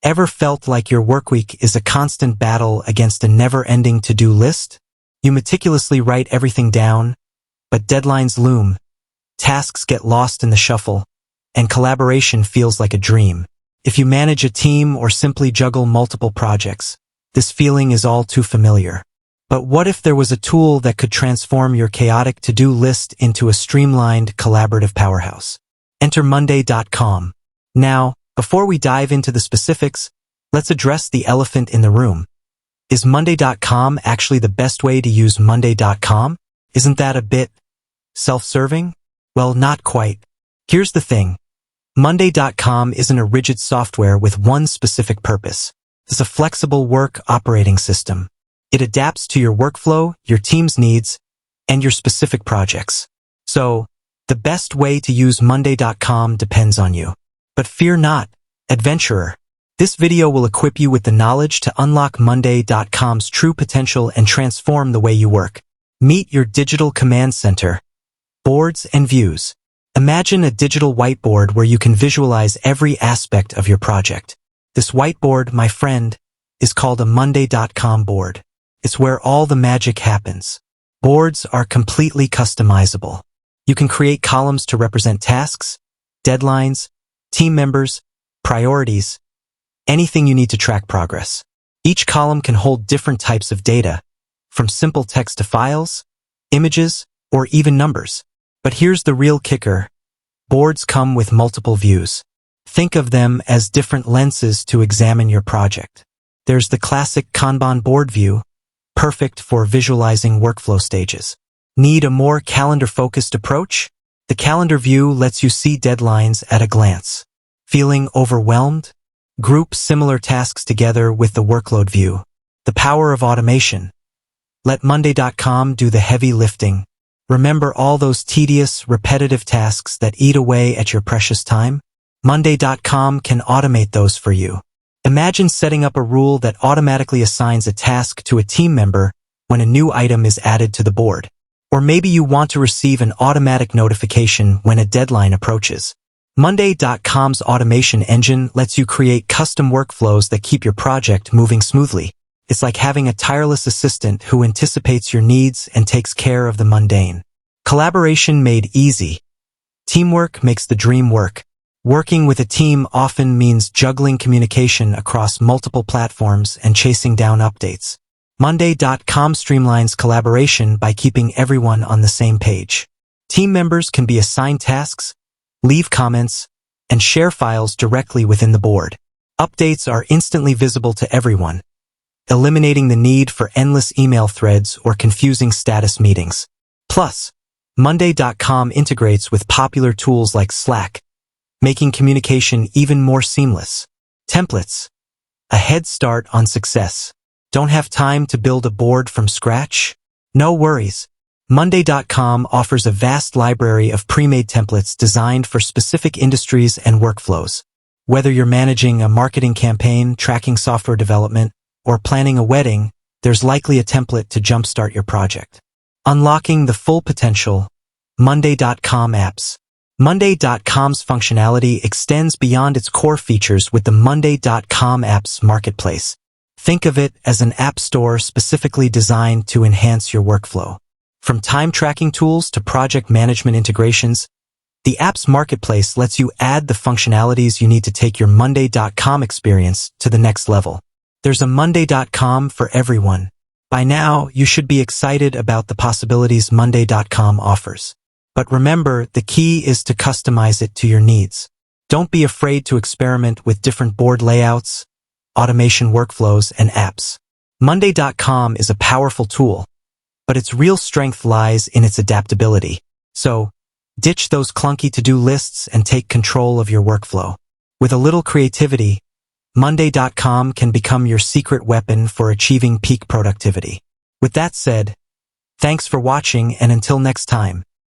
Ever felt like your workweek is a constant battle against a never-ending to-do list? You meticulously write everything down, but deadlines loom, tasks get lost in the shuffle, and collaboration feels like a dream. If you manage a team or simply juggle multiple projects, this feeling is all too familiar. But what if there was a tool that could transform your chaotic to-do list into a streamlined, collaborative powerhouse? Enter Monday.com. Now, before we dive into the specifics, let's address the elephant in the room. Is Monday.com actually the best way to use Monday.com? Isn't that a bit self-serving? Well, not quite. Here's the thing. Monday.com isn't a rigid software with one specific purpose. It's a flexible work operating system. It adapts to your workflow, your team's needs, and your specific projects. So, the best way to use Monday.com depends on you. But fear not, adventurer. This video will equip you with the knowledge to unlock Monday.com's true potential and transform the way you work. Meet your digital command center. Boards and views. Imagine a digital whiteboard where you can visualize every aspect of your project. This whiteboard, my friend, is called a Monday.com board. It's where all the magic happens. Boards are completely customizable. You can create columns to represent tasks, deadlines, team members, priorities, anything you need to track progress. Each column can hold different types of data, from simple text to files, images, or even numbers. But here's the real kicker. Boards come with multiple views. Think of them as different lenses to examine your project. There's the classic Kanban board view, perfect for visualizing workflow stages. Need a more calendar-focused approach? The calendar view lets you see deadlines at a glance. Feeling overwhelmed? Group similar tasks together with the workload view. The power of automation. Let Monday.com do the heavy lifting. Remember all those tedious, repetitive tasks that eat away at your precious time? Monday.com can automate those for you. Imagine setting up a rule that automatically assigns a task to a team member when a new item is added to the board. Or maybe you want to receive an automatic notification when a deadline approaches. Monday.com's automation engine lets you create custom workflows that keep your project moving smoothly. It's like having a tireless assistant who anticipates your needs and takes care of the mundane. Collaboration made easy. Teamwork makes the dream work. Working with a team often means juggling communication across multiple platforms and chasing down updates. Monday.com streamlines collaboration by keeping everyone on the same page. Team members can be assigned tasks, leave comments, and share files directly within the board. Updates are instantly visible to everyone, eliminating the need for endless email threads or confusing status meetings. Plus, Monday.com integrates with popular tools like Slack, making communication even more seamless. Templates. A head start on success. Don't have time to build a board from scratch? No worries. Monday.com offers a vast library of pre-made templates designed for specific industries and workflows. Whether you're managing a marketing campaign, tracking software development, or planning a wedding, there's likely a template to jumpstart your project. Unlocking the full potential. Monday.com apps. Monday.com's functionality extends beyond its core features with the Monday.com apps marketplace. Think of it as an app store specifically designed to enhance your workflow. From time tracking tools to project management integrations, the apps marketplace lets you add the functionalities you need to take your Monday.com experience to the next level. There's a Monday.com for everyone. By now, you should be excited about the possibilities Monday.com offers. But remember, the key is to customize it to your needs. Don't be afraid to experiment with different board layouts, automation workflows, and apps. Monday.com is a powerful tool, but its real strength lies in its adaptability. So, ditch those clunky to-do lists and take control of your workflow. With a little creativity, Monday.com can become your secret weapon for achieving peak productivity. With that said, thanks for watching, and until next time.